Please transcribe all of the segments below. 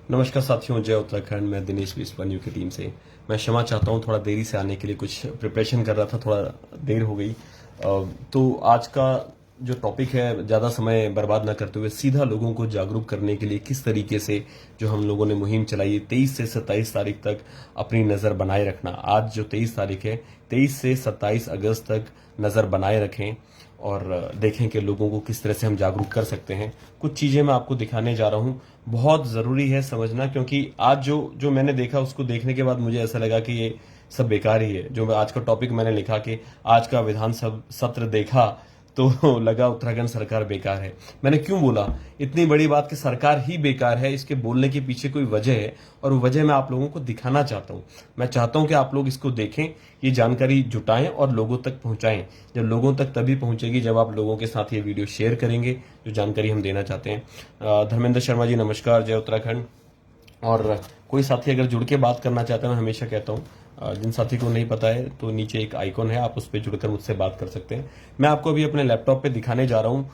नमस्कार साथियों, जय उत्तराखंड। मैं दिनेश बिस्वा न्यू की टीम से। मैं क्षमा चाहता हूं थोड़ा देरी से आने के लिए, कुछ प्रिपरेशन कर रहा था, थोड़ा देर हो गई। तो आज का जो टॉपिक है, ज़्यादा समय बर्बाद ना करते हुए सीधा लोगों को जागरूक करने के लिए किस तरीके से जो हम लोगों ने मुहिम चलाई है 23 से 27 तारीख तक अपनी नज़र बनाए रखना। आज जो 23 तारीख है, 23 से 27 अगस्त तक नज़र बनाए रखें और देखें कि लोगों को किस तरह से हम जागरूक कर सकते हैं। कुछ चीज़ें मैं आपको दिखाने जा रहा हूं, बहुत ज़रूरी है समझना, क्योंकि आज जो जो मैंने देखा उसको देखने के बाद मुझे ऐसा लगा कि ये सब बेकार ही है। जो आज का टॉपिक मैंने लिखा कि आज का विधानसभा सत्र देखा तो लगा उत्तराखंड सरकार बेकार है। मैंने क्यों बोला इतनी बड़ी बात कि सरकार ही बेकार है, इसके बोलने के पीछे कोई वजह है और वो वजह मैं आप लोगों को दिखाना चाहता हूं। मैं चाहता हूं कि आप लोग इसको देखें, ये जानकारी जुटाएं और लोगों तक पहुंचाएं। जब लोगों तक तभी पहुंचेगी जब आप लोगों के साथ ये वीडियो शेयर करेंगे जो जानकारी हम देना चाहते हैं। धर्मेंद्र शर्मा जी नमस्कार, जय उत्तराखंड। और कोई साथी अगर जुड़ के बात करना चाहते हैं, मैं हमेशा कहता हूँ जिन साथी को नहीं पता है तो नीचे एक आइकॉन है, आप उस पर जुड़कर मुझसे बात कर सकते हैं। मैं आपको अभी अपने लैपटॉप पे दिखाने जा रहा हूँ।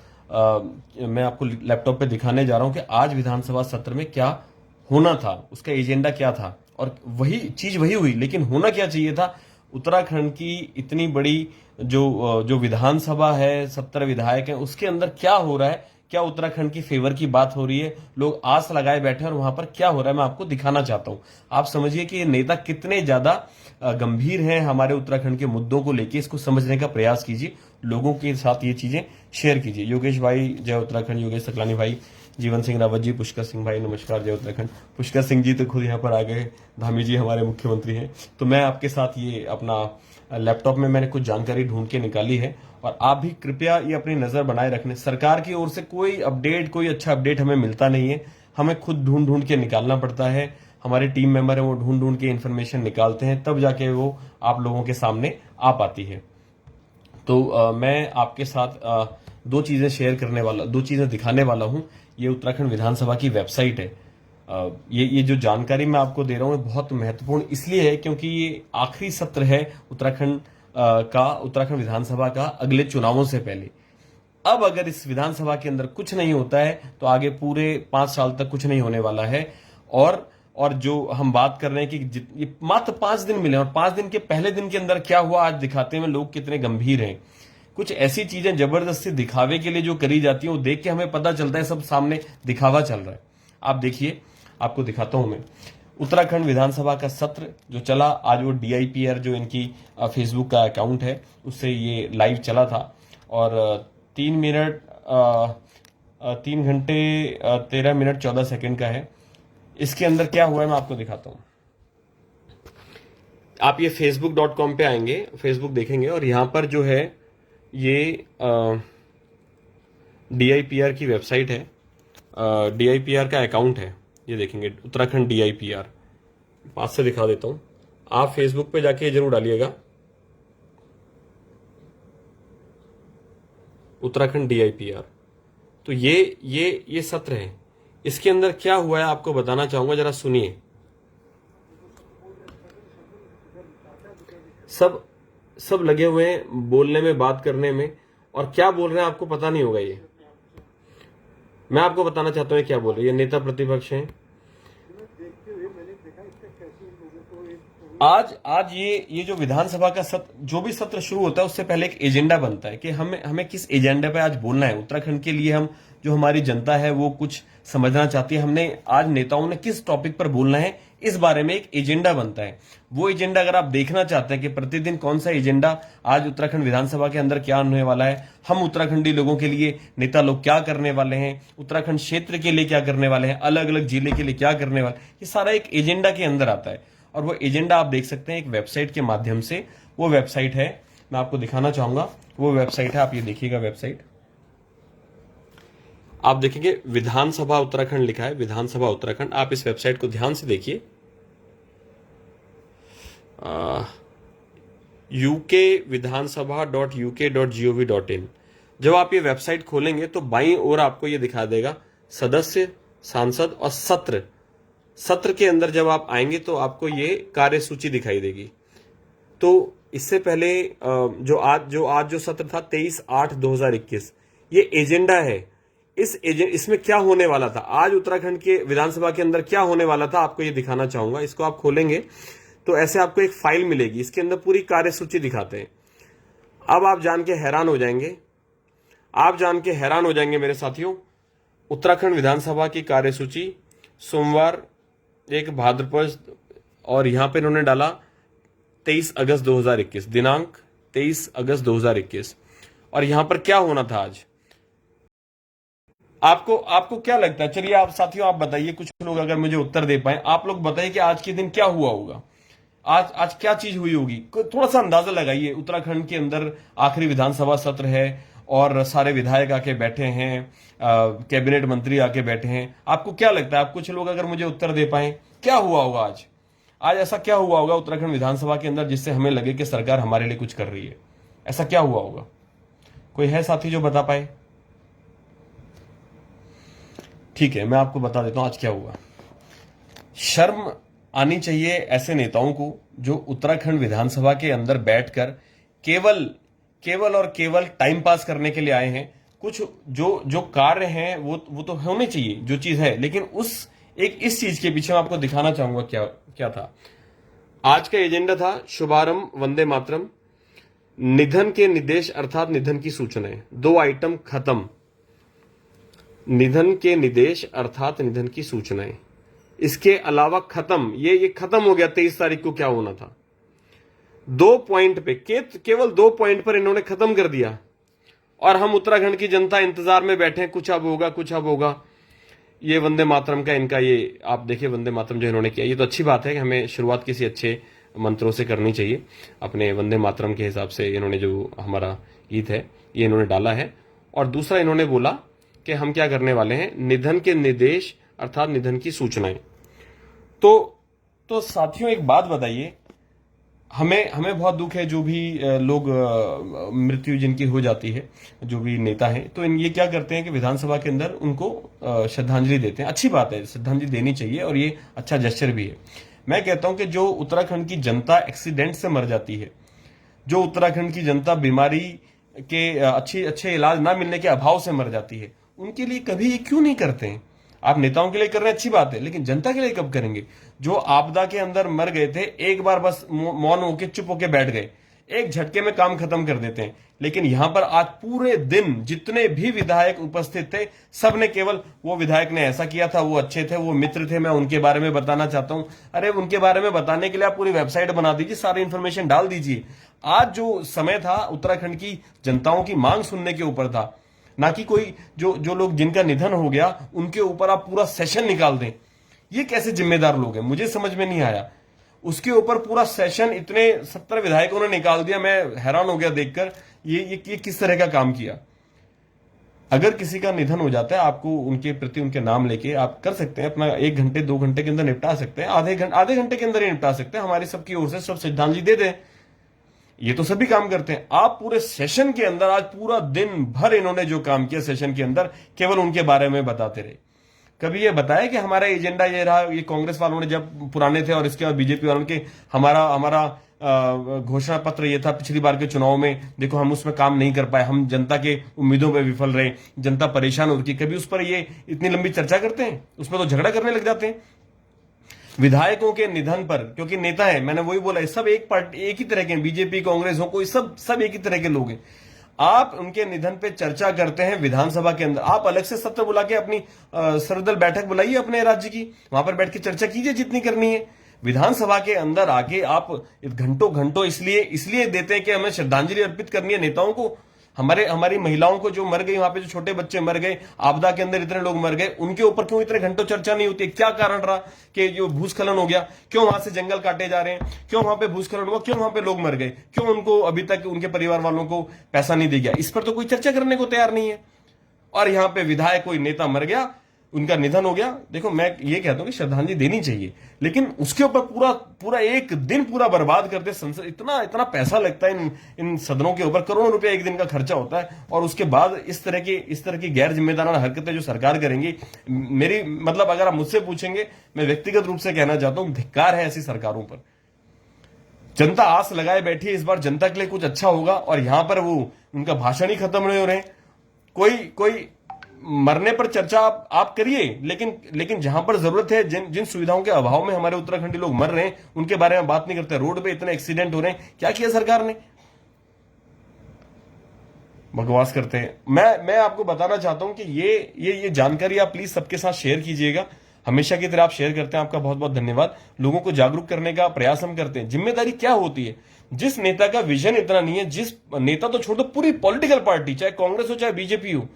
मैं आपको लैपटॉप पे दिखाने जा रहा हूँ कि आज विधानसभा सत्र में क्या होना था, उसका एजेंडा क्या था। और वही चीज वही हुई, लेकिन होना क्या चाहिए था। उत्तराखंड की इतनी बड़ी जो विधानसभा है, 70 विधायक हैं, उसके अंदर क्या हो रहा है, क्या उत्तराखंड की फेवर की बात हो रही है, लोग आस लगाए बैठे हैं और वहां पर क्या हो रहा है मैं आपको दिखाना चाहता हूं। आप समझिए कि ये नेता कितने ज्यादा गंभीर हैं हमारे उत्तराखंड के मुद्दों को लेके, इसको समझने का प्रयास कीजिए, लोगों के साथ ये चीजें शेयर कीजिए। योगेश भाई जय उत्तराखंड, योगेश सकलानी भाई, जीवन सिंह रावत जी, पुष्कर सिंह भाई नमस्कार, जय उत्तराखंड। पुष्कर सिंह जी तो खुद यहाँ पर आ गए, धामी जी हमारे मुख्यमंत्री हैं। तो मैं आपके साथ ये अपना लैपटॉप में मैंने कुछ जानकारी ढूंढ के निकाली है और आप भी कृपया ये अपनी नजर बनाए रखने। सरकार की ओर से कोई अपडेट, कोई अच्छा अपडेट हमें मिलता नहीं है, हमें खुद ढूंढ ढूंढ के निकालना पड़ता है। हमारे टीम मेंबर है वो ढूंढ ढूंढ के इन्फॉर्मेशन निकालते हैं, तब जाके वो आप लोगों के सामने आ पाती है। तो मैं आपके साथ दो चीजें शेयर करने वाला, दो चीजें दिखाने वाला हूं। ये उत्तराखंड विधानसभा की वेबसाइट है। ये जो जानकारी मैं आपको दे रहा हूं बहुत महत्वपूर्ण इसलिए है क्योंकि ये आखिरी सत्र है उत्तराखंड उत्तराखंड विधानसभा का अगले चुनावों से पहले। अब अगर इस विधानसभा के अंदर कुछ नहीं होता है तो आगे पूरे 5 साल तक कुछ नहीं होने वाला है। और जो हम बात कर रहे हैं कि ये मात्र 5 दिन मिले और 5 दिन के पहले दिन के अंदर क्या हुआ आज दिखाते हैं लोग कितने गंभीर हैं। कुछ ऐसी चीजें जबरदस्ती दिखावे के लिए जो करी जाती हैं वो देख के हमें पता चलता है सब सामने दिखावा चल रहा है। आप देखिए, आपको दिखाता हूं मैं उत्तराखंड विधानसभा का सत्र जो चला आज। वो DIPR जो इनकी फेसबुक का अकाउंट है उससे ये लाइव चला था और 3 मिनट 3 घंटे 13 मिनट 14 सेकंड का है। इसके अंदर क्या हुआ है मैं आपको दिखाता हूं। आप ये facebook.com पे आएंगे, फेसबुक देखेंगे और यहां पर जो है ये DIPR की वेबसाइट है, DIPR का अकाउंट है। ये देखेंगे उत्तराखंड DIPR, पास से दिखा देता हूं। आप फेसबुक पे जाके जरूर डालिएगा उत्तराखंड DIPR। तो ये सत्र है। इसके अंदर क्या हुआ है आपको बताना चाहूंगा, जरा सुनिए। सब सब लगे हुए हैं बोलने में, बात करने में, और क्या बोल रहे हैं आपको पता नहीं होगा। ये मैं आपको बताना चाहता हूँ ये क्या बोल रहे हैं। ये नेता प्रतिपक्ष हैं। आज आज ये जो विधानसभा का सत्र, जो भी सत्र शुरू होता है उससे पहले एक एजेंडा बनता है कि हमें हमें किस एजेंडा पे आज बोलना है। उत्तराखंड के लिए हम, जो हमारी जनता है वो कुछ समझना चाहती है, हमने आज नेताओं ने किस टॉपिक पर बोलना है इस बारे में एक एजेंडा बनता है। वो एजेंडा अगर आप देखना चाहते हैं कि प्रतिदिन कौन सा एजेंडा आज उत्तराखंड विधानसभा के अंदर क्या होने वाला है, हम उत्तराखंडी लोगों के लिए नेता लोग क्या करने वाले हैं, उत्तराखंड क्षेत्र के लिए क्या करने वाले हैं, अलग अलग जिले के लिए क्या करने वाले, ये सारा एक एजेंडा के अंदर आता है। और वो एजेंडा आप देख सकते हैं एक वेबसाइट के माध्यम से। वो वेबसाइट है, मैं आपको दिखाना चाहूंगा, वो वेबसाइट है, आप ये देखिएगा वेबसाइट। आप देखेंगे विधानसभा उत्तराखंड लिखा है, विधानसभा उत्तराखंड। आप इस वेबसाइट को ध्यान से देखिए। ukvidhansabha.uk.gov.in। जब आप ये वेबसाइट खोलेंगे तो बाईं ओर आपको ये दिखा देगा सदस्य, सांसद और सत्र। सत्र के अंदर जब आप आएंगे तो आपको ये कार्यसूची दिखाई देगी। तो इससे पहले जो आज जो सत्र था 23/8/2021, ये एजेंडा है। इसमें क्या होने वाला था, आज उत्तराखंड के विधानसभा के अंदर क्या होने वाला था, आपको ये दिखाना चाहूंगा। इसको आप खोलेंगे तो ऐसे आपको एक फाइल मिलेगी, इसके अंदर पूरी कार्यसूची दिखाते हैं। अब आप जान के हैरान हो जाएंगे, आप जान के हैरान हो जाएंगे मेरे साथियों। उत्तराखंड विधानसभा की कार्यसूची सोमवार 1 भाद्रपद, और यहां पे इन्होंने डाला 23 अगस्त 2021, दिनांक 23 अगस्त 2021। और यहां पर क्या होना था आज, आपको आपको क्या लगता है? चलिए आप साथियों आप बताइए, कुछ लोग अगर मुझे उत्तर दे पाए, आप लोग बताइए कि आज के दिन क्या हुआ होगा, आज आज क्या चीज हुई होगी। थोड़ा सा अंदाजा लगाइए। उत्तराखंड के अंदर आखिरी विधानसभा सत्र है और सारे विधायक आके बैठे हैं, कैबिनेट मंत्री आके बैठे हैं। आपको क्या लगता है, आप कुछ लोग अगर मुझे उत्तर दे पाए, क्या हुआ होगा आज? आज ऐसा क्या हुआ होगा उत्तराखंड विधानसभा के अंदर जिससे हमें लगे कि सरकार हमारे लिए कुछ कर रही है? ऐसा क्या हुआ होगा? कोई है साथी जो बता पाए? ठीक है, मैं आपको बता देता हूं आज क्या हुआ। शर्म आनी चाहिए ऐसे नेताओं को जो उत्तराखंड विधानसभा के अंदर बैठकर केवल केवल और केवल टाइम पास करने के लिए आए हैं। कुछ जो जो कार्य हैं वो तो होने चाहिए, जो चीज है, लेकिन इस चीज के पीछे मैं आपको दिखाना चाहूंगा क्या क्या था। आज का एजेंडा था शुभारंभ वंदे मातरम, निधन के निर्देश अर्थात निधन की सूचनाएं, 2 आइटम खत्म। निधन के निर्देश अर्थात निधन की सूचनाएं, इसके अलावा खत्म, ये खत्म हो गया। 23 तारीख को क्या होना था, 2 पॉइंट पे, केवल 2 पॉइंट पर इन्होंने खत्म कर दिया। और हम उत्तराखंड की जनता इंतजार में बैठे हैं, कुछ अब होगा, कुछ अब होगा। ये वंदे मातरम का इनका, ये आप देखिए वंदे मातरम जो इन्होंने किया, ये तो अच्छी बात है कि हमें शुरुआत किसी अच्छे मंत्रों से करनी चाहिए। अपने वंदे मातरम के हिसाब से इन्होंने जो हमारा गीत है ये इन्होंने डाला है। और दूसरा इन्होंने बोला कि हम क्या करने वाले हैं, निधन के निर्देश अर्थात निधन की सूचनाएं। तो साथियों एक बात बताइए, हमें बहुत दुख है जो भी लोग मृत्यु जिनकी हो जाती है, जो भी नेता हैं, तो ये क्या करते हैं कि विधानसभा के अंदर उनको श्रद्धांजलि देते हैं। अच्छी बात है, श्रद्धांजलि देनी चाहिए और ये अच्छा जेस्चर भी है। मैं कहता हूं कि जो उत्तराखंड की जनता एक्सीडेंट से मर जाती है, जो उत्तराखंड की जनता बीमारी के अच्छे इलाज ना मिलने के अभाव से मर जाती है, उनके लिए कभी ये क्यों नहीं करते हैं? आप नेताओं के लिए कर रहे हैं, अच्छी बात है, लेकिन जनता के लिए कब करेंगे? जो आपदा के अंदर मर गए थे, एक बार बस मौन होके चुप होके बैठ गए, एक झटके में काम खत्म कर देते हैं। लेकिन यहां पर आज पूरे दिन जितने भी विधायक उपस्थित थे, सबने केवल वो विधायक ने ऐसा किया था, वो अच्छे थे, वो मित्र थे, मैं उनके बारे में बताना चाहता हूं। अरे उनके बारे में बताने के लिए आप पूरी वेबसाइट बना दीजिए, सारी इंफॉर्मेशन डाल दीजिए। आज जो समय था उत्तराखंड की जनताओं की मांग सुनने के ऊपर था, ना कि कोई जो लोग जिनका निधन हो गया उनके ऊपर आप पूरा सेशन निकाल दें। ये कैसे जिम्मेदार लोग हैं, मुझे समझ में नहीं आया। उसके ऊपर पूरा सेशन इतने 70 विधायकों ने निकाल दिया, मैं हैरान हो गया देखकर। ये किस तरह का काम किया? अगर किसी का निधन हो जाता है, आपको उनके प्रति उनके नाम लेके आप कर सकते हैं, अपना 1 घंटे 2 घंटे के अंदर निपटा सकते हैं, आधे घंटे के अंदर ही निपटा सकते हैं। हमारी सबकी ओर से सब श्रद्धांजलि दे दें, ये तो सभी काम करते हैं। आप पूरे सेशन के अंदर आज पूरा दिन भर इन्होंने जो काम किया सेशन के अंदर, केवल उनके बारे में बताते रहे। कभी ये बताया कि हमारा एजेंडा ये रहा, ये कांग्रेस वालों ने जब पुराने थे और इसके बाद बीजेपी वालों के, हमारा घोषणा पत्र ये था पिछली बार के चुनाव में, देखो हम उसमें काम नहीं कर पाए, हम जनता के उम्मीदों पे विफल रहे, जनता परेशान हो रही। कभी उस पर ये इतनी लंबी चर्चा करते हैं? उसमें तो झगड़ा करने लग जाते हैं विधायकों के निधन पर, क्योंकि नेता है, मैंने वही बोला, सब एक ही तरह के, बीजेपी कांग्रेस हो, कोई सब एक ही तरह के लोग हैं। आप उनके निधन पे चर्चा करते हैं विधानसभा के अंदर, आप अलग से सत्र बुला के अपनी सर्वदल बैठक बुलाइए अपने राज्य की, वहां पर बैठ के चर्चा कीजिए जितनी करनी है। विधानसभा के अंदर आके आप घंटों इसलिए देते हैं कि हमें श्रद्धांजलि अर्पित करनी है नेताओं को। हमारी महिलाओं को जो मर गई, वहां पे जो छोटे बच्चे मर गए, आपदा के अंदर इतने लोग मर गए, उनके ऊपर क्यों इतने घंटों चर्चा नहीं होती? क्या कारण रहा कि जो भूस्खलन हो गया, क्यों वहां से जंगल काटे जा रहे हैं, क्यों वहां पे भूस्खलन हुआ, क्यों वहां पे लोग मर गए, क्यों उनको अभी तक उनके परिवार वालों को पैसा नहीं दिया गया? इस पर तो कोई चर्चा करने को तैयार नहीं है। और यहां पे विधायक, कोई नेता मर गया, उनका निधन हो गया, देखो मैं ये कहता हूं कि श्रद्धांजलि देनी चाहिए, लेकिन उसके ऊपर पूरा एक दिन पूरा बर्बाद करते संसद। इतना पैसा लगता है इन सदनों के ऊपर, करोड़ों रुपए एक दिन का खर्चा होता है, और उसके बाद इस तरह की गैर जिम्मेदाराना हरकतें जो सरकार करेंगी, मेरी मतलब अगर आप मुझसे पूछेंगे, मैं व्यक्तिगत रूप से कहना चाहता हूं, धिक्कार है ऐसी सरकारों पर। जनता आस लगाए बैठी है, इस बार जनता के लिए कुछ अच्छा होगा, और यहां पर वो उनका भाषण ही खत्म नहीं हो रहे। कोई मरने पर चर्चा आप करिए, लेकिन जहां पर जरूरत है, जिन जिन सुविधाओं के अभाव में हमारे उत्तराखंडी लोग मर रहे हैं उनके बारे में बात नहीं करते। रोड पे इतने एक्सीडेंट हो रहे हैं, क्या किया सरकार ने? बकवास करते हैं। मैं आपको बताना चाहता हूं कि ये जानकारी आप प्लीज सबके साथ शेयर कीजिएगा। हमेशा की तरह आप शेयर करते हैं, आपका बहुत बहुत धन्यवाद। लोगों को जागरूक करने का प्रयास हम करते हैं। जिम्मेदारी क्या होती है? जिस नेता का विजन इतना नहीं है, जिस नेता तो छोड़ दो, पूरी पॉलिटिकल पार्टी, चाहे कांग्रेस हो चाहे बीजेपी हो,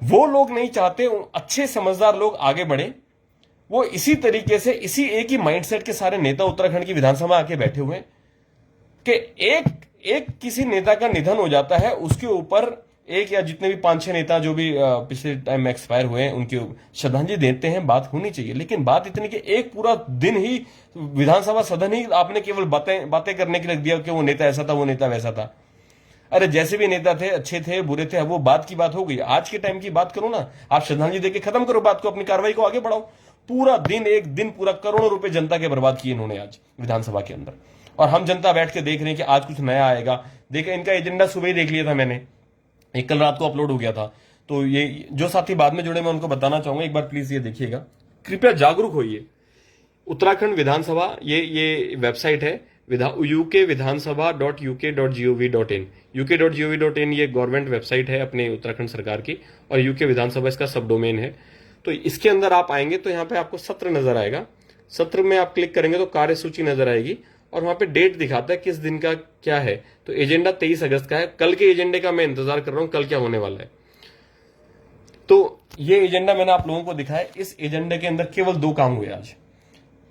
वो लोग नहीं चाहते अच्छे समझदार लोग आगे बढ़े। वो इसी तरीके से, इसी एक ही माइंडसेट के सारे नेता उत्तराखंड की विधानसभा आके बैठे हुए कि एक किसी नेता का निधन हो जाता है, उसके ऊपर एक या जितने भी 5-6 नेता जो भी पिछले टाइम में एक्सपायर हुए हैं उनकी श्रद्धांजलि देते हैं, बात होनी चाहिए। लेकिन बात इतनी कि एक पूरा दिन ही विधानसभा सदन ही आपने केवल बातें करने के लिए रख दिया कि वो नेता ऐसा था, वो नेता वैसा था। अरे जैसे भी नेता थे, अच्छे थे बुरे थे, वो बात की बात हो गई। आज के टाइम की बात करो ना, आप श्रद्धांजलि देके खत्म करो बात को, अपनी कार्रवाई को आगे बढ़ाओ। पूरा दिन, एक दिन पूरा करोड़ों रुपए जनता के बर्बाद किए इन्होंने आज विधानसभा के अंदर, और हम जनता बैठ के देख रहे हैं कि आज कुछ नया आएगा। देखा, इनका एजेंडा सुबह ही देख लिया था मैंने, एक कल रात को अपलोड हो गया था। तो ये जो साथी बाद में जुड़े, मैं उनको बताना चाहूंगा, एक बार प्लीज ये देखिएगा, कृपया जागरूक होइए। उत्तराखंड विधानसभा, ये वेबसाइट है ukvidhansabha.uk.gov.in। uk.gov.in ये गवर्नमेंट वेबसाइट है अपने उत्तराखंड सरकार की, और यूके विधानसभा इसका सब डोमेन है। तो इसके अंदर आप आएंगे तो यहाँ पे आपको सत्र नजर आएगा। सत्र में आप क्लिक करेंगे तो कार्यसूची नजर आएगी, और वहां पे डेट दिखाता है किस दिन का क्या है। तो एजेंडा 23 अगस्त का है। कल के एजेंडे का मैं इंतजार कर रहा हूं, कल क्या होने वाला है। तो ये एजेंडा मैंने आप लोगों को दिखाया। इस एजेंडे के अंदर केवल 2 काम हुए आज।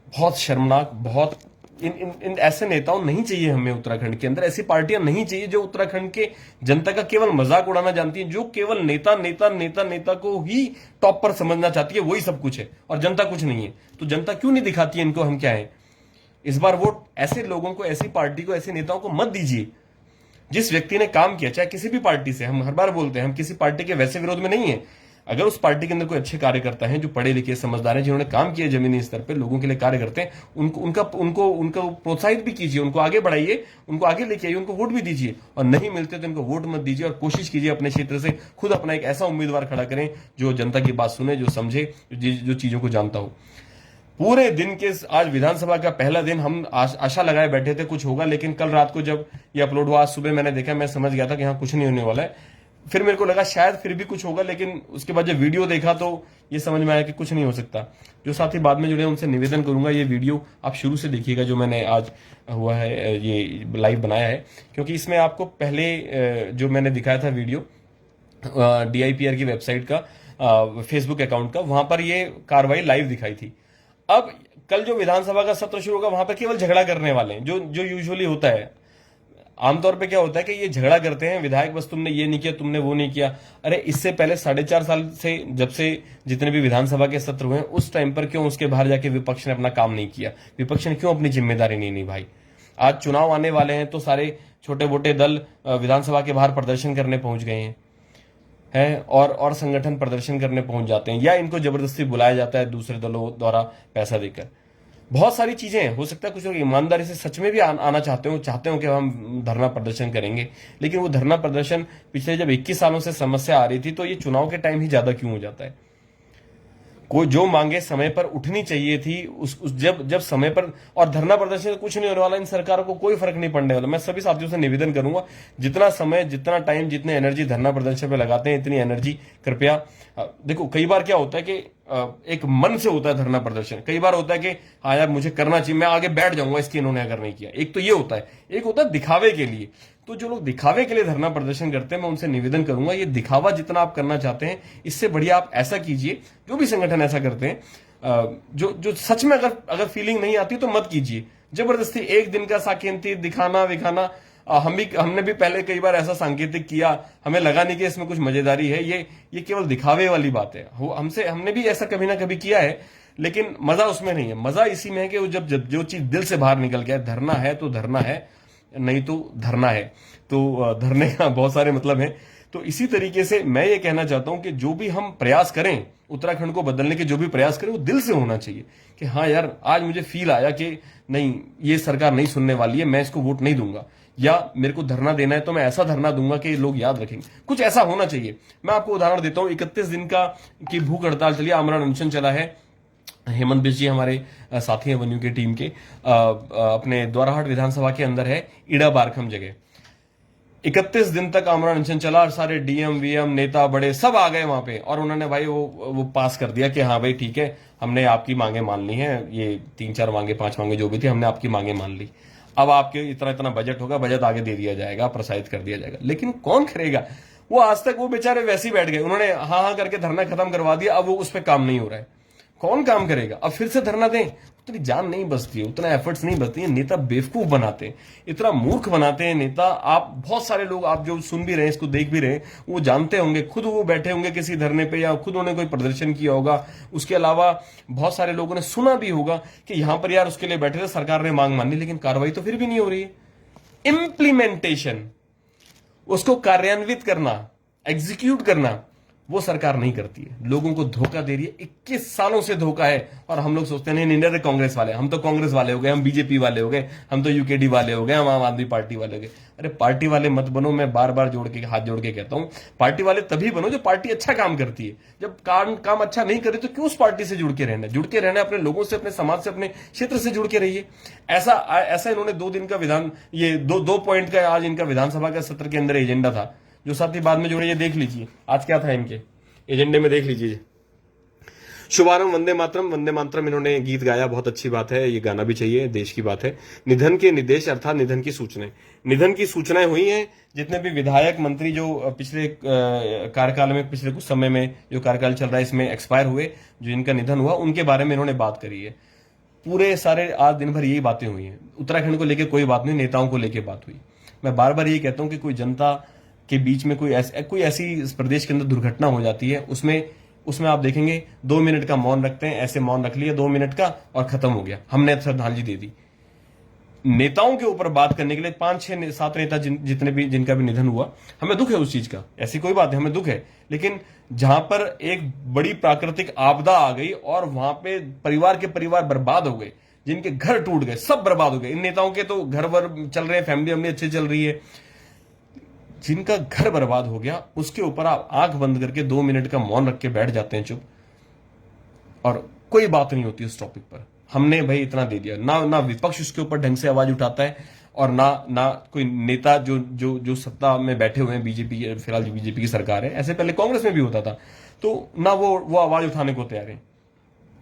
बहुत शर्मनाक, बहुत इन ऐसे नेताओं नहीं चाहिए हमें उत्तराखंड के अंदर। ऐसी पार्टियां नहीं चाहिए जो उत्तराखंड के जनता का केवल मजाक उड़ाना जानती है, जो केवल नेता नेता नेता नेता को ही टॉप पर समझना चाहती है, वही सब कुछ है और जनता कुछ नहीं है। तो जनता क्यों नहीं दिखाती है इनको हम क्या है? इस बार वोट ऐसे लोगों को, ऐसी पार्टी को, ऐसे नेताओं को मत दीजिए। जिस व्यक्ति ने काम किया, चाहे किसी भी पार्टी से, हम हर बार बोलते हैं हम किसी पार्टी के वैसे विरोध में नहीं है। अगर उस पार्टी के अंदर कोई अच्छे कार्यकर्ता हैं, जो पढ़े लिखे समझदार हैं, जिन्होंने काम किया जमीनी स्तर पे, लोगों के लिए कार्य करते हैं, उनको प्रोत्साहित भी कीजिए, उनको आगे बढ़ाइए, उनको आगे लेके आइए, उनको वोट भी दीजिए। और नहीं मिलते तो इनको वोट मत दीजिए, और कोशिश कीजिए अपने क्षेत्र से खुद अपना एक ऐसा उम्मीदवार खड़ा करें जो जनता की बात सुने, जो समझे, जो चीजों को जानता हो। पूरे दिन के, आज विधानसभा का पहला दिन, हम आशा लगाए बैठे थे कुछ होगा, लेकिन कल रात को जब ये अपलोड हुआ, आज सुबह मैंने देखा, मैं समझ गया था कि हाँ कुछ नहीं होने वाला है। फिर मेरे को लगा शायद फिर भी कुछ होगा, लेकिन उसके बाद जब वीडियो देखा तो ये समझ में आया कि कुछ नहीं हो सकता। जो साथी बाद में जुड़े उनसे निवेदन करूंगा, ये वीडियो आप शुरू से देखिएगा जो मैंने आज हुआ है, ये लाइव बनाया है, क्योंकि इसमें आपको पहले जो मैंने दिखाया था वीडियो DIPR की वेबसाइट का, फेसबुक अकाउंट का, वहां पर ये कार्रवाई लाइव दिखाई थी। अब कल जो विधानसभा का सत्र शुरू होगा, वहां पर केवल झगड़ा करने वाले हैं, जो यूजुअली होता है। आमतौर पे क्या होता है कि ये झगड़ा करते हैं, विधायक बस तुमने ये नहीं किया, तुमने वो नहीं किया। अरे इससे पहले 4.5 साल से, जब से जितने भी विधानसभा के सत्र हुए हैं, उस टाइम पर क्यों उसके बाहर जाके विपक्ष ने अपना काम नहीं किया? विपक्ष ने क्यों अपनी जिम्मेदारी नहीं निभाई? आज चुनाव आने वाले हैं तो सारे छोटे मोटे दल विधानसभा के बाहर प्रदर्शन करने पहुंच गए हैं, और संगठन प्रदर्शन करने पहुंच जाते हैं, या इनको जबरदस्ती बुलाया जाता है दूसरे दलों द्वारा पैसा देकर। बहुत सारी चीजें हैं। हो सकता है कुछ लोग ईमानदारी से सच में भी आना चाहते हो कि हम धरना प्रदर्शन करेंगे, लेकिन वो धरना प्रदर्शन पिछले जब 21 सालों से समस्या आ रही थी, तो ये चुनाव के टाइम ही ज्यादा क्यों हो जाता है? कोई जो मांगे समय पर उठनी चाहिए थी, जब समय पर। और धरना प्रदर्शन से कुछ नहीं होने वाला, इन सरकारों को कोई फर्क नहीं पड़ने वाला। मैं सभी साथियों से निवेदन करूंगा, जितना समय, जितना टाइम, जितनी एनर्जी धरना प्रदर्शन पे लगाते हैं, इतनी एनर्जी कृपया, देखो कई बार क्या होता है कि एक मन से होता है धरना प्रदर्शन, कई बार होता है कि हाँ यार मुझे करना चाहिए, मैं आगे बैठ जाऊंगा इसकी, इन्होंने अगर नहीं किया। एक तो ये होता है, एक होता है दिखावे के लिए। तो जो लोग दिखावे के लिए धरना प्रदर्शन करते हैं, मैं उनसे निवेदन करूंगा, ये दिखावा जितना आप करना चाहते हैं, इससे बढ़िया आप ऐसा कीजिए, जो भी संगठन ऐसा करते हैं, जो सच में अगर फीलिंग नहीं आती तो मत कीजिए। जबरदस्ती एक दिन का साकेतिक दिखाना विखाना, हमने भी पहले कई बार ऐसा सांकेतिक किया, हमें लगा नहीं कि इसमें कुछ मजेदारी है। ये केवल दिखावे वाली बात है। हमने भी ऐसा कभी ना कभी किया है, लेकिन मजा उसमें नहीं है। मजा इसी में है कि जब जो चीज दिल से बाहर निकल गया, धरना है तो धरना है, नहीं तो धरना है। तो धरने का बहुत सारे मतलब हैं। तो इसी तरीके से मैं ये कहना चाहता हूं कि जो भी हम प्रयास करें, उत्तराखंड को बदलने के जो भी प्रयास करें वो दिल से होना चाहिए कि हाँ यार आज मुझे फील आया कि नहीं ये सरकार नहीं सुनने वाली है, मैं इसको वोट नहीं दूंगा, या मेरे को धरना देना है तो मैं ऐसा धरना दूंगा कि लोग याद रखेंगे। कुछ ऐसा होना चाहिए। मैं आपको उदाहरण देता हूं, 31 दिन का की भूख हड़ताल चली, आमरण अनशन चला है। हेमंत बिष्ट जी हमारे साथी हैं वन्यू की टीम के, अपने द्वाराहाट विधानसभा के अंदर है इड़ा बारखम जगह। 31 दिन तक आमरण अनशन चला और सारे डीएम वीएम नेता बड़े सब आ गए वहां पे, और उन्होंने भाई वो पास कर दिया कि हाँ भाई ठीक है, हमने आपकी मांगे मान ली हैं, ये 3-4 मांगे 5 मांगे जो भी थी हमने आपकी मांगे मान ली, अब आपके इतना इतना बजट होगा, बजट आगे दे दिया जाएगा, प्रसारित कर दिया जाएगा। लेकिन कौन करेगा? वो आज तक वो बेचारे वैसे ही बैठ गए, उन्होंने हाँ हाँ करके धरना खत्म करवा दिया, अब वो उस पर काम नहीं हो रहा है। कौन काम करेगा? अब फिर से धरना दें, उतनी जान नहीं बचती है, उतना एफर्ट्स नहीं बचती है। नेता बेवकूफ बनाते हैं, इतना मूर्ख बनाते हैं नेता। आप बहुत सारे लोग, आप जो सुन भी रहे हैं, इसको देख भी रहे हैं, वो जानते होंगे, खुद वो बैठे होंगे किसी धरने पे या खुद उन्होंने कोई प्रदर्शन किया होगा। उसके अलावा बहुत सारे लोगों ने सुना भी होगा कि यहां पर यार उसके लिए बैठे थे, सरकार ने मांग मान ली, लेकिन कार्रवाई तो फिर भी नहीं हो रही है। इंप्लीमेंटेशन, उसको कार्यान्वित करना, एग्जीक्यूट करना, वो सरकार नहीं करती है। लोगों को धोखा दे रही है, 21 सालों से धोखा है। और हम लोग सोचते हैं नहीं कांग्रेस वाले, हम तो कांग्रेस वाले हो गए, हम बीजेपी वाले हो गए, हम तो यूकेडी वाले हो गए, हम आम आदमी पार्टी वाले हो गए। अरे पार्टी वाले मत बनो, मैं बार बार हाथ जोड़ के कहता हूं, पार्टी वाले तभी बनो जो पार्टी अच्छा काम करती है। जब काम अच्छा नहीं करे तो क्यों उस पार्टी से जुड़ के रहना, अपने लोगों से, अपने समाज से, अपने क्षेत्र से जुड़ के रहिए। ऐसा इन्होंने 2 दिन का ये दो पॉइंट का आज इनका विधानसभा का सत्र के अंदर एजेंडा था, जो साथी बाद में जुड़े। ये देख लीजिए आज क्या था इनके एजेंडे में, देख लीजिए। शुभारंभ वंदे मातरम इन्होंने गीत गाया, बहुत अच्छी बात है, ये गाना भी चाहिए, देश की बात है। निधन के निर्देश अर्थात निधन की सूचनाएं हुई हैं। जितने भी विधायक मंत्री जो पिछले कार्यकाल में, पिछले कुछ समय में जो कार्यकाल चल रहा है इसमें एक्सपायर हुए, जो इनका निधन हुआ, उनके बारे में इन्होंने बात करी है। पूरे सारे आज दिन भर यही बातें हुई हैं। उत्तराखंड को लेकर कोई बात नहीं, नेताओं को लेकर बात हुई। मैं बार बार यही कहता हूं कि कोई जनता के बीच में कोई ऐसी इस प्रदेश के अंदर दुर्घटना हो जाती है, उसमें आप देखेंगे 2 मिनट का मौन रखते हैं, ऐसे मौन रख लिया 2 मिनट का और खत्म हो गया, हमने श्रद्धांजलि दे दी। नेताओं के ऊपर बात करने के लिए 5-6-7 नेता जितने भी, जिनका भी निधन हुआ, हमें दुख है उस चीज का, ऐसी कोई बात है, हमें दुख है। लेकिन जहां पर एक बड़ी प्राकृतिक आपदा आ गई और वहां पे परिवार के परिवार बर्बाद हो गए, जिनके घर टूट गए, सब बर्बाद हो गए। इन नेताओं के तो घर वर चल रहे हैं, फैमिली हमने अच्छी चल रही है, जिनका घर बर्बाद हो गया उसके ऊपर आप आंख बंद करके 2 मिनट का मौन रख के बैठ जाते हैं चुप, और कोई बात नहीं होती उस टॉपिक पर। हमने भाई इतना दे दिया, ना विपक्ष उसके ऊपर ढंग से आवाज उठाता है, और ना कोई नेता जो सत्ता में बैठे हुए हैं, बीजेपी, फिलहाल बीजेपी की सरकार है, ऐसे पहले कांग्रेस में भी होता था, तो ना वो आवाज उठाने को तैयार है।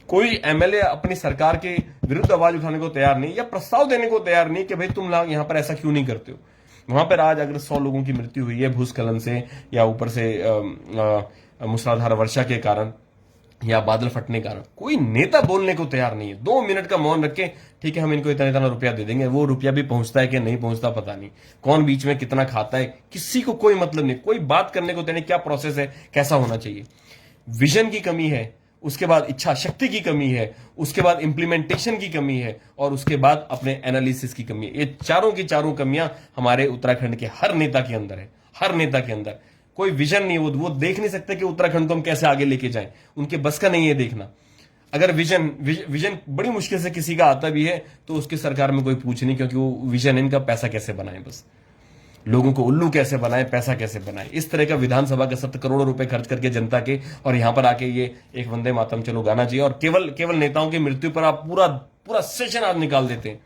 कोई एमएलए अपनी सरकार के विरुद्ध आवाज उठाने को तैयार नहीं, या प्रस्ताव देने को तैयार नहीं कि भाई तुम लोग यहां पर ऐसा क्यों नहीं करते हो। वहां पर आज अगर 100 लोगों की मृत्यु हुई है भूस्खलन से, या ऊपर से मूसलाधार वर्षा के कारण, या बादल फटने के कारण, कोई नेता बोलने को तैयार नहीं है। 2 मिनट का मौन रख के ठीक है हम इनको इतना इतना रुपया दे देंगे, वो रुपया भी पहुंचता है कि नहीं पहुंचता पता नहीं, कौन बीच में कितना खाता है, किसी को कोई मतलब नहीं, कोई बात करने को तैयार नहीं, क्या प्रोसेस है, कैसा होना चाहिए। विजन की कमी है, उसके बाद इच्छा शक्ति की कमी है, उसके बाद इंप्लीमेंटेशन की कमी है, और उसके बाद अपने एनालिसिस की कमी है। ये चारों की चारों कमियां हमारे उत्तराखंड के हर नेता के अंदर है। हर नेता के अंदर कोई विजन नहीं, वो देख नहीं सकते कि उत्तराखंड को हम कैसे आगे लेके जाएं, उनके बस का नहीं है देखना। अगर विजन बड़ी मुश्किल से किसी का आता भी है तो उसकी सरकार में कोई पूछ नहीं, क्योंकि वो विजन इनका पैसा कैसे बनाए, बस लोगों को उल्लू कैसे बनाए, पैसा कैसे बनाए। इस तरह का विधानसभा का 70 करोड़ रुपए खर्च करके जनता के, और यहां पर आके ये एक वंदे मातरम चलो गाना चाहिए, और केवल नेताओं की मृत्यु पर आप पूरा सेशन आज निकाल देते हैं,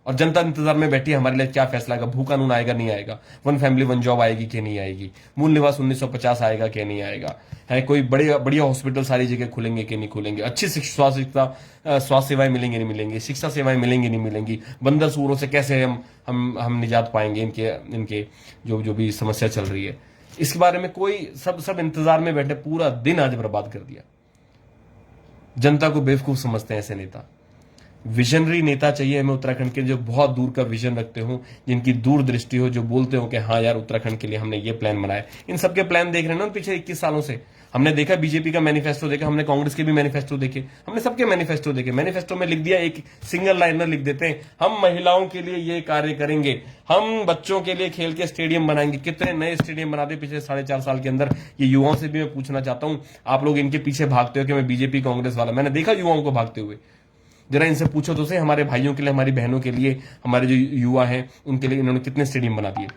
और जनता इंतजार में बैठी है हमारे लिए क्या फैसला आएगा, भू कानून आएगा नहीं आएगा, 1 फैमिली 1 जॉब आएगी कि नहीं आएगी, मूल निवास 1950 आएगा कि नहीं आएगा, है कोई बढ़िया हॉस्पिटल सारी जगह खुलेंगे कि नहीं खुलेंगे, अच्छी स्वास्थ्य सेवाएं मिलेंगी नहीं मिलेंगी, शिक्षा सेवाएं मिलेंगी नहीं मिलेंगी, बंदर सूरों से कैसे हम निजात पाएंगे, इनके जो भी समस्या चल रही है, इसके बारे में कोई सब इंतजार में बैठे, पूरा दिन आज बर्बाद कर दिया। जनता को बेवकूफ समझते हैं ऐसे नेता। विजनरी नेता चाहिए हमें उत्तराखंड के, जो बहुत दूर का विजन रखते हो, जिनकी दूरदृष्टि हो, जो बोलते हो कि हाँ यार उत्तराखंड के लिए हमने ये प्लान बनाया। इन सबके प्लान देख रहे हैं ना पिछले 21 सालों से। हमने देखा बीजेपी का मैनिफेस्टो देखा, हमने कांग्रेस के भी मैनिफेस्टो देखे, हमने सबके मैनिफेस्टो देखे। मैनिफेस्टो में लिख दिया, एक सिंगल लाइनर लिख देते हैं, हम महिलाओं के लिए ये कार्य करेंगे, हम बच्चों के लिए खेल के स्टेडियम बनाएंगे। कितने नए स्टेडियम बनाते पिछले 4.5 साल के अंदर। ये युवाओं से भी मैं पूछना चाहता हूं, आप लोग इनके पीछे भागते हो कि मैं बीजेपी कांग्रेस वाला, मैंने देखा युवाओं को भागते हुए। जरा इनसे पूछो तो सही, हमारे भाइयों के लिए, हमारी बहनों के लिए, हमारे जो युवा हैं उनके लिए इन्होंने कितने स्टेडियम बना दिए।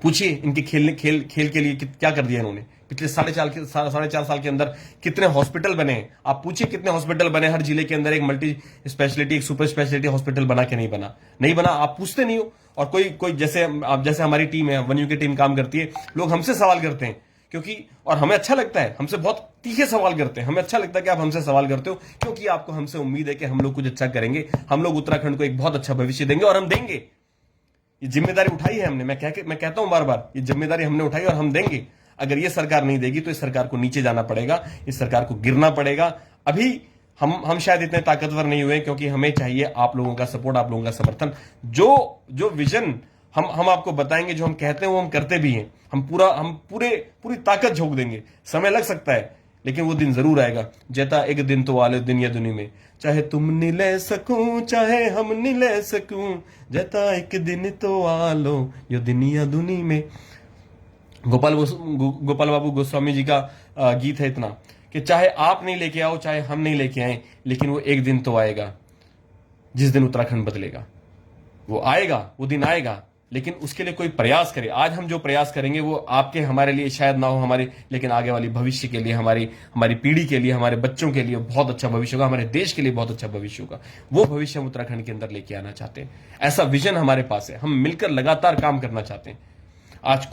पूछिए इनके खेल के लिए क्या कर दिया इन्होंने पिछले 4.5 साल के अंदर। कितने हॉस्पिटल बने हैं, आप पूछिए कितने हॉस्पिटल बने हर जिले के अंदर। एक मल्टी स्पेशलिटी, एक सुपर स्पेशलिटी हॉस्पिटल बना कि नहीं बना? नहीं बना, आप पूछते नहीं हो। और कोई जैसे हमारी टीम है, वनयू की टीम काम करती है, लोग हमसे सवाल करते हैं क्योंकि, और हमें अच्छा लगता है, हमसे बहुत तीखे सवाल करते हैं। हमें अच्छा लगता है कि आप हमसे सवाल करते हो, क्योंकि आपको हमसे उम्मीद है कि हम लोग कुछ अच्छा करेंगे, हम लोग उत्तराखंड को एक बहुत अच्छा भविष्य देंगे, और हम देंगे। ये जिम्मेदारी उठाई है हमने, मैं कहता हूं बार बार, ये जिम्मेदारी हमने उठाई और हम देंगे। अगर ये सरकार नहीं देगी तो इस सरकार को नीचे जाना पड़ेगा, इस सरकार को गिरना पड़ेगा। अभी हम शायद इतने ताकतवर नहीं हुए, क्योंकि हमें चाहिए आप लोगों का सपोर्ट, आप लोगों का समर्थन। जो विजन हम आपको बताएंगे, जो हम कहते हैं वो हम करते भी हैं। हम पूरी ताकत झोंक देंगे। समय लग सकता है, लेकिन वो दिन जरूर आएगा। जैता एक दिन तो आले दुनिया दुनी में, चाहे तुम नहीं ले सकूं, चाहे हम नहीं ले सकूं, जैता एक दिन तो आलो यो दुनिया दुनी में। गोपाल बाबू गोस्वामी जी का गीत है इतना, कि चाहे आप नहीं लेके आओ, चाहे हम नहीं लेके आए, लेकिन वो एक दिन तो आएगा जिस दिन उत्तराखंड बदलेगा। वो आएगा, वो दिन आएगा, लेकिन उसके लिए कोई प्रयास करे। आज हम जो प्रयास करेंगे वो आपके, हमारे लिए शायद ना हो हमारे, लेकिन आगे वाली भविष्य के लिए, हमारी पीढ़ी के लिए, हमारे बच्चों के लिए बहुत अच्छा भविष्य होगा, हमारे देश के लिए बहुत अच्छा भविष्य होगा। वो भविष्य हम उत्तराखंड के अंदर लेके आना चाहते हैं। ऐसा विजन हमारे पास है, हम मिलकर लगातार काम करना चाहते हैं। आज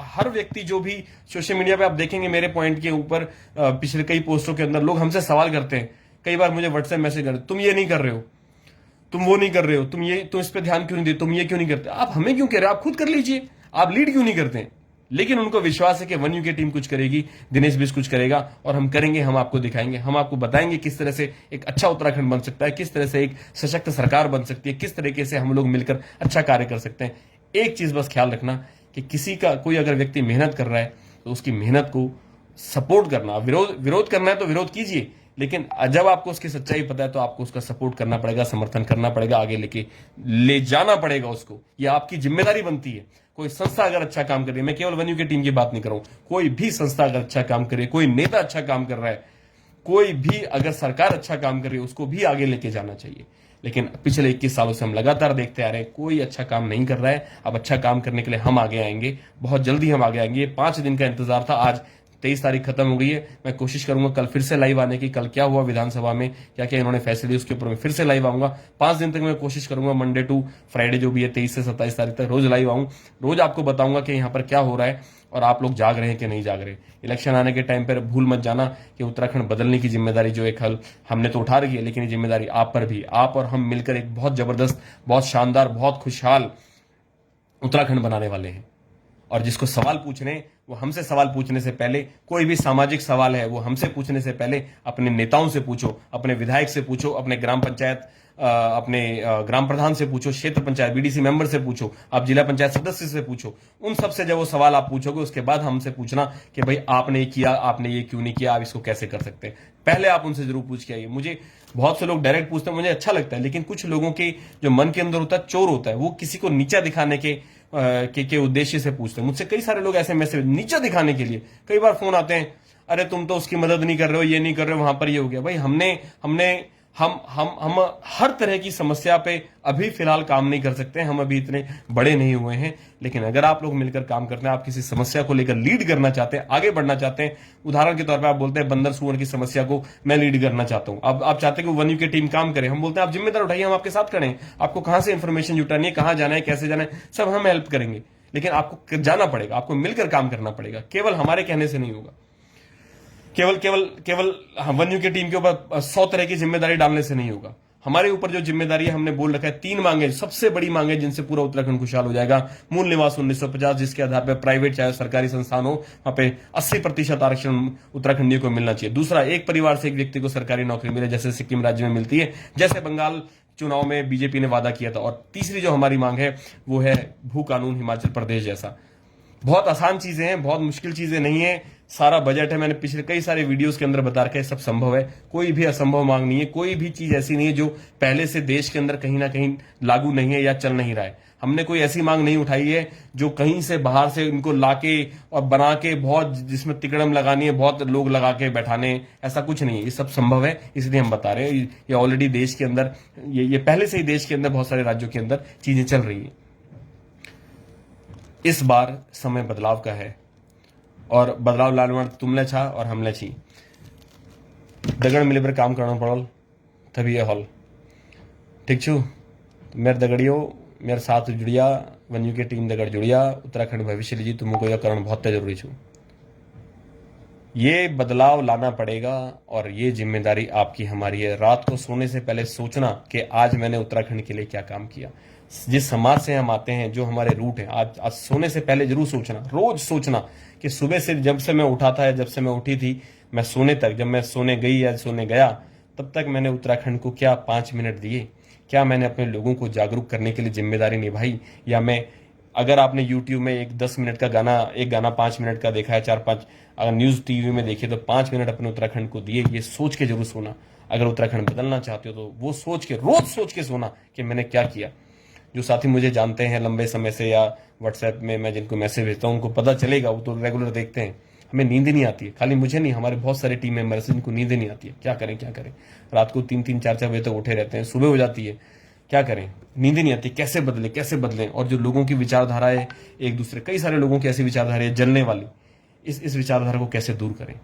हर व्यक्ति जो भी सोशल मीडिया पे आप देखेंगे, मेरे पॉइंट के ऊपर पिछले कई पोस्टों के अंदर लोग हमसे सवाल करते हैं। कई बार मुझे व्हाट्सएप मैसेज करते, तुम ये नहीं कर रहे हो, तुम वो नहीं कर रहे हो, तुम इस पे ध्यान क्यों नहीं देते, तुम ये क्यों नहीं करते। आप हमें क्यों कह रहे हो, आप खुद कर लीजिए, आप लीड क्यों नहीं करते। लेकिन उनको विश्वास है कि वनयू की टीम कुछ करेगी, दिनेश भी कुछ करेगा, और हम करेंगे, हम आपको दिखाएंगे, हम आपको बताएंगे किस तरह से एक अच्छा उत्तराखंड बन सकता है, किस तरह से एक सशक्त सरकार बन सकती है, किस तरीके से हम लोग मिलकर अच्छा कार्य कर सकते हैं। एक चीज बस ख्याल रखना कि कोई अगर व्यक्ति मेहनत कर रहा है तो उसकी मेहनत को सपोर्ट करना। विरोध करना है तो विरोध कीजिए, लेकिन जब आपको उसकी सच्चाई पता है तो आपको उसका सपोर्ट करना पड़ेगा, समर्थन करना पड़ेगा, आगे ले जाना पड़ेगा उसको। यह आपकी जिम्मेदारी बनती है। कोई संस्था अगर अच्छा काम कर रही है, मैं केवल वनयू की टीम की बात नहीं कर रहा हूं, कोई भी संस्था अगर अच्छा काम कर रही है, कोई नेता अच्छा काम कर रहा है, कोई भी अगर सरकार अच्छा काम कर रही है, उसको भी आगे लेके जाना चाहिए। लेकिन पिछले 21 सालों से हम लगातार देखते आ रहे हैं, कोई अच्छा काम नहीं कर रहा है। अब अच्छा काम करने के लिए हम आगे आएंगे, बहुत जल्दी हम आगे आएंगे। 5 दिन का इंतजार था, आज 23 तारीख खत्म हो गई है। मैं कोशिश करूंगा कल फिर से लाइव आने की। कल क्या हुआ विधानसभा में, क्या क्या इन्होंने फैसले, उसके ऊपर मैं फिर से लाइव आऊंगा। 5 दिन तक मैं कोशिश करूंगा, मंडे टू फ्राइडे जो भी है, 23 से 27 तारीख तक रोज लाइव आऊं। रोज आपको बताऊंगा कि यहाँ पर क्या हो रहा है और आप लोग जाग रहे हैं कि नहीं जाग रहे। इलेक्शन आने के टाइम पर भूल मत जाना कि उत्तराखंड बदलने की जिम्मेदारी जो एक हल हमने तो उठा रही है, लेकिन ये जिम्मेदारी आप पर भी, आप और हम मिलकर एक बहुत जबरदस्त, बहुत शानदार, बहुत खुशहाल उत्तराखंड बनाने वाले हैं। और जिसको सवाल पूछने, वो हमसे सवाल पूछने से पहले, कोई भी सामाजिक सवाल है वो हमसे पूछने से पहले अपने नेताओं से पूछो, अपने विधायक से पूछो, अपने ग्राम पंचायत, अपने ग्राम प्रधान से पूछो, क्षेत्र पंचायत बीडीसी मेंबर से पूछो, आप जिला पंचायत सदस्य से पूछो। उन सब से जब वो सवाल आप पूछोगे, उसके बाद हमसे पूछना कि भाई आपने ये किया, आपने ये क्यों नहीं किया, आप इसको कैसे कर सकते हैं। पहले आप उनसे जरूर पूछ के आइए। मुझे बहुत से लोग डायरेक्ट पूछते हैं, मुझे अच्छा लगता है, लेकिन कुछ लोगों के जो मन के अंदर होता है, चोर होता है, वो किसी को नीचा दिखाने के उद्देश्य से पूछते हैं। मुझसे कई सारे लोग ऐसे मैसेज नीचा दिखाने के लिए कई बार फोन आते हैं, अरे तुम तो उसकी मदद नहीं कर रहे हो, ये नहीं कर रहे हो, वहां पर ये हो गया। भाई हम हर तरह की समस्या पे अभी फिलहाल काम नहीं कर सकते हैं, हम अभी इतने बड़े नहीं हुए हैं। लेकिन अगर आप लोग मिलकर काम करते हैं, आप किसी समस्या को लेकर लीड करना चाहते हैं, आगे बढ़ना चाहते हैं, उदाहरण के तौर पे आप बोलते हैं बंदर सुअर की समस्या को मैं लीड करना चाहता हूं, अब आप चाहते हैं कि वनयू की टीम काम करे, हम बोलते हैं आप जिम्मेदार उठाइए, हम आपके साथ खड़े हैं। आपको कहां से इंफॉर्मेशन जुटानी है, कहां जाना है, कैसे जाना है, सब हम हेल्प करेंगे। लेकिन आपको जाना पड़ेगा, आपको मिलकर काम करना पड़ेगा, केवल हमारे कहने से नहीं होगा, केवल वनयू की टीम के ऊपर 100 तरह की जिम्मेदारी डालने से नहीं होगा। हमारे ऊपर जो जिम्मेदारी है, हमने बोल रखा है 3 मांगे, सबसे बड़ी मांगे जिनसे पूरा उत्तराखंड खुशहाल हो जाएगा। मूल निवास 1950, जिसके आधार पर प्राइवेट चाहे सरकारी संस्थान हो, वहां पे 80% आरक्षण उत्तराखंडियों को मिलना चाहिए। दूसरा, एक परिवार से एक व्यक्ति को सरकारी नौकरी मिले, जैसे सिक्किम राज्य में मिलती है, जैसे बंगाल चुनाव में बीजेपी ने वादा किया था। और तीसरी जो हमारी मांग है वो है भू कानून हिमाचल प्रदेश जैसा। बहुत आसान चीजें हैं, बहुत मुश्किल चीजें नहीं है। सारा बजट है, मैंने पिछले कई सारे वीडियोस के अंदर बता रखा है, सब संभव है। कोई भी असंभव मांग नहीं है, कोई भी चीज ऐसी नहीं है जो पहले से देश के अंदर कहीं ना कहीं लागू नहीं है या चल नहीं रहा है। हमने कोई ऐसी मांग नहीं उठाई है जो कहीं से बाहर से इनको लाके और बना के बहुत जिसमें तिकड़म लगानी है, बहुत लोग लगा के बैठाने, ऐसा कुछ नहीं है। ये सब संभव है, इसलिए हम बता रहे हैं। ये ऑलरेडी देश के अंदर, ये पहले से ही देश के अंदर बहुत सारे राज्यों के अंदर चीजें चल रही है। इस बार समय बदलाव का है और बदलाव लाने तुमने छा और हमने छी। दगड़ मिले पर काम करना पड़ल, तभी ये हॉल ठीक छू। मेरे दगड़ियों, मेरे साथ जुड़िया, वन्यू की टीम दगड़ जुड़िया, उत्तराखंड भविष्य लीजिए, तुमको यह करना बहुत जरूरी छू। ये बदलाव लाना पड़ेगा और ये जिम्मेदारी आपकी हमारी है। रात को सोने से पहले सोचना कि आज मैंने उत्तराखंड के लिए क्या काम किया। जिस समाज से हम आते हैं, जो हमारे रूट है, आज सोने से पहले जरूर सोचना, रोज सोचना कि सुबह से जब से मैं उठा था या जब से मैं उठी थी, मैं सोने तक, जब मैं सोने गई या सोने गया, तब तक मैंने उत्तराखंड को क्या 5 मिनट दिए, क्या मैंने अपने लोगों को जागरूक करने के लिए जिम्मेदारी निभाई। या मैं, अगर आपने यूट्यूब में एक 10 मिनट का गाना, एक गाना 5 मिनट का देखा है, 4-5, अगर न्यूज टीवी में देखिए तो 5 मिनट अपने उत्तराखंड को दिए। ये सोच के जरूर सोना। अगर उत्तराखंड बदलना चाहते हो तो वो सोच के, रोज सोच के सोना कि मैंने क्या किया। जो साथी मुझे जानते हैं लंबे समय से, या व्हाट्सएप में मैं जिनको मैसेज भेजता हूँ उनको पता चलेगा, वो तो रेगुलर देखते हैं। हमें नींद ही नहीं आती है, खाली मुझे नहीं, हमारे बहुत सारे टीम मेंबर्स हैं जिनको नींद ही नहीं आती है। क्या करें क्या करें, रात को 3-3, 4-4 बजे तक उठे रहते हैं, सुबह हो जाती है, क्या करें, नींद ही नहीं आती। कैसे बदले कैसे बदलें। और जो लोगों की विचारधारा है, एक दूसरे, कई सारे लोगों की ऐसी विचारधारा है जलने वाली, इस विचारधारा को कैसे दूर करें।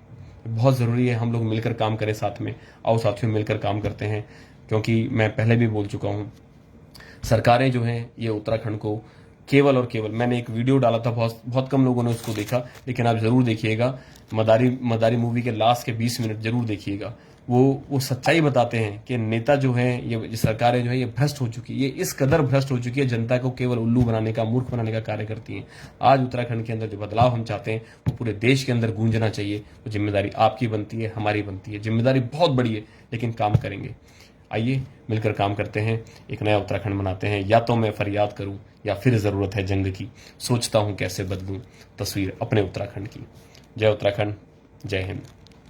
बहुत जरूरी है हम लोग मिलकर काम करें साथ में। आओ साथियों, मिलकर काम करते हैं। क्योंकि मैं पहले भी बोल चुका हूं, सरकारें जो हैं ये उत्तराखंड को केवल और केवल, मैंने एक वीडियो डाला था, बहुत कम लोगों ने उसको देखा, लेकिन आप जरूर देखिएगा। मदारी मूवी के लास्ट के 20 मिनट जरूर देखिएगा। वो सच्चाई बताते हैं कि नेता जो हैं, ये सरकारें जो है, ये भ्रष्ट हो चुकी है। ये इस कदर भ्रष्ट हो चुकी है, जनता को केवल उल्लू बनाने का, मूर्ख बनाने का कार्य करती हैं। आज उत्तराखंड के अंदर जो बदलाव हम चाहते हैं वो पूरे देश के अंदर गूंजना चाहिए। वो जिम्मेदारी आपकी बनती है, हमारी बनती है। जिम्मेदारी बहुत बड़ी है, लेकिन काम करेंगे। आइए मिलकर काम करते हैं, एक नया उत्तराखंड बनाते हैं। या तो मैं फरियाद करूं या फिर जरूरत है जंग की, सोचता हूं कैसे बदलूं तस्वीर अपने उत्तराखंड की। जय उत्तराखंड, जय हिंद।